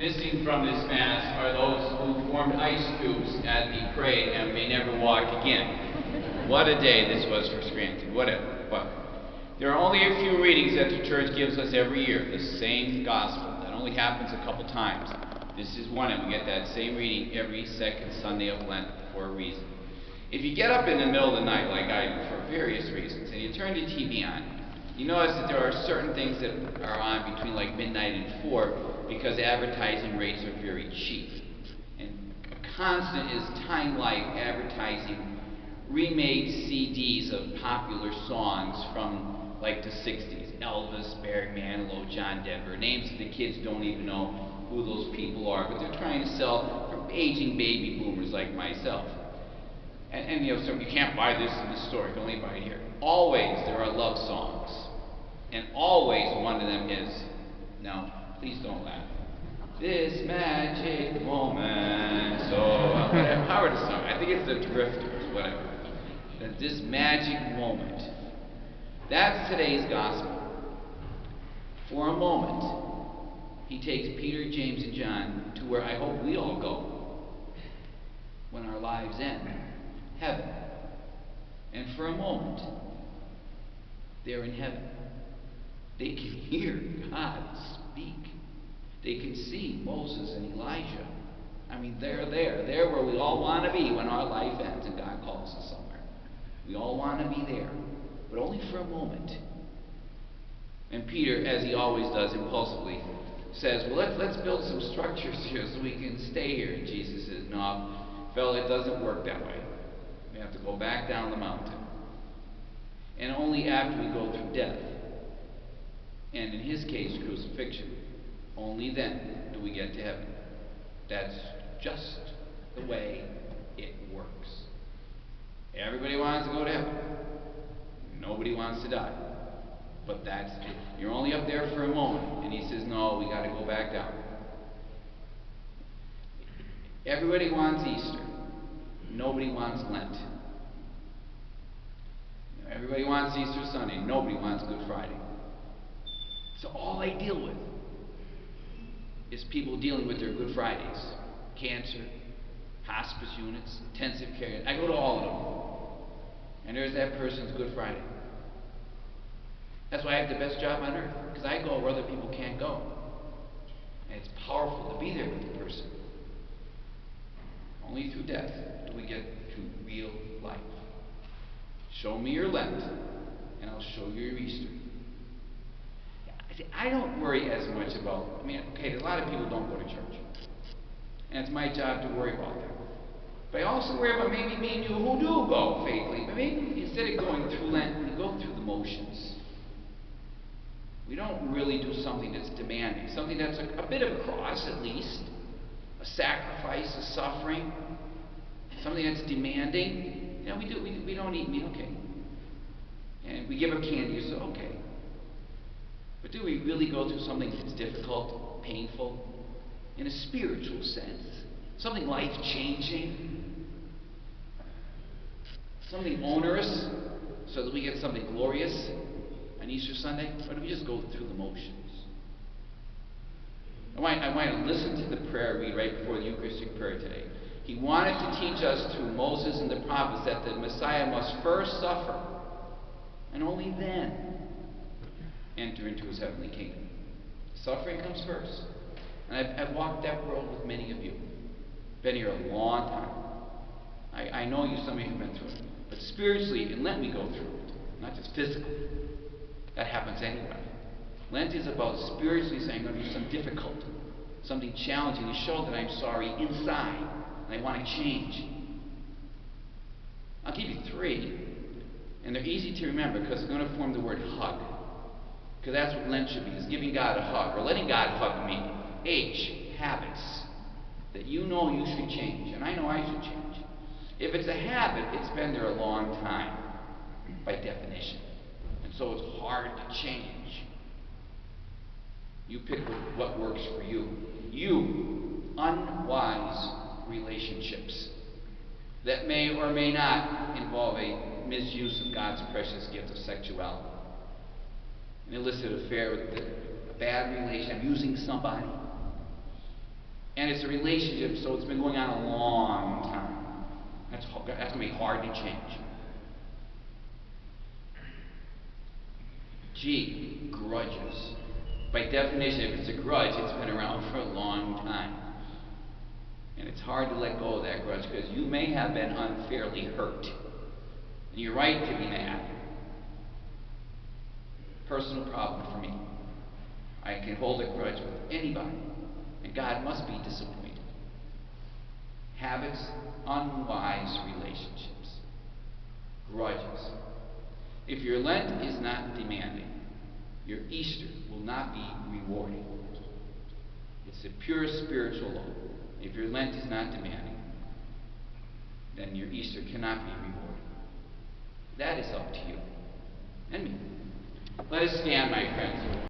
Missing from this Mass are those who formed ice cubes at the parade and may never walk again. What a day this was for Scranton. Whatever. But there are only a few readings that the church gives us every year, the same gospel. That only happens a couple times. This is one, and we get that same reading every second Sunday of Lent for a reason. If you get up in the middle of the night, like I do, for various reasons, and you turn the TV on, you notice that there are certain things that are on between like midnight and 4 because advertising rates are very cheap. And a constant is Time Life advertising remade CDs of popular songs from like the 60s. Elvis, Barry Manilow, John Denver, names that the kids don't even know who those people are, but they're trying to sell for aging baby boomers like myself. And you know, so you can't buy this in the store, you can only buy it here. Always there are love songs. And always one of them is, now, please don't laugh. This magic moment, so, whatever, how are the song? I think it's the Drifters, whatever. This magic moment. That's today's gospel. For a moment, he takes Peter, James, and John to where I hope we all go when our lives end, heaven. And for a moment, they're in heaven. They can hear God speak. They can see Moses and Elijah. I mean, they're there. They're where we all want to be when our life ends and God calls us somewhere. We all want to be there, but only for a moment. And Peter, as he always does impulsively, says, well, let's build some structures here so we can stay here. And Jesus says, no, fella, it doesn't work that way. We have to go back down the mountain. And only after we go through death, and in his case, crucifixion, only then do we get to heaven. That's just the way it works. Everybody wants to go to heaven. Nobody wants to die. But that's it. You're only up there for a moment. And he says, no, we got to go back down. Everybody wants Easter. Nobody wants Lent. Everybody wants Easter Sunday. Nobody wants Good Friday. So all I deal with is people dealing with their Good Fridays. Cancer, hospice units, intensive care. I go to all of them. And there's that person's Good Friday. That's why I have the best job on earth. Because I go where other people can't go. And it's powerful to be there with the person. Only through death do we get to real life. Show me your Lent, and I'll show you your Easter. I don't worry as much about, okay, a lot of people don't go to church. And it's my job to worry about them. But I also worry about maybe me and you who do go faithfully. But maybe instead of going through Lent, we go through the motions. We don't really do something that's demanding. Something that's a bit of a cross, at least. A sacrifice, a suffering. Something that's demanding. You know, we don't eat meat, okay. And we give up candy, so okay. But do we really go through something that's difficult, painful, in a spiritual sense? Something life-changing? Something onerous, so that we get something glorious on Easter Sunday? Or do we just go through the motions? I want to listen to the prayer we read right before the Eucharistic prayer today. He wanted to teach us through Moses and the prophets that the Messiah must first suffer, and only then enter into his heavenly kingdom. Suffering comes first. And I've walked that road with many of you. Been here a long time. I know you, some of you have been through it. But spiritually, in Lent we go through it, not just physically. That happens anyway. Lent is about spiritually saying, I'm going to do something difficult, something challenging to show that I'm sorry inside, and I want to change. I'll give you 3, and they're easy to remember because they're going to form the word hug. Because that's what Lent should be, is giving God a hug, or letting God hug me. H, habits that you know you should change, and I know I should change. If it's a habit, it's been there a long time, by definition. And so it's hard to change. You pick what works for you. You, unwise relationships that may or may not involve a misuse of God's precious gift of sexuality. An illicit affair with a bad relation, I'm using somebody. And it's a relationship, so it's been going on a long time. That's going to be hard to change. G, grudges. By definition, if it's a grudge, it's been around for a long time. And it's hard to let go of that grudge because you may have been unfairly hurt. And you're right to be mad. Personal problem for me. I can hold a grudge with anybody, and God must be disappointed. Habits, unwise relationships, grudges. If your Lent is not demanding, your Easter will not be rewarding. It's a pure spiritual law. If your Lent is not demanding, then your Easter cannot be rewarded. That is up to you and me. Let us stand, my friends.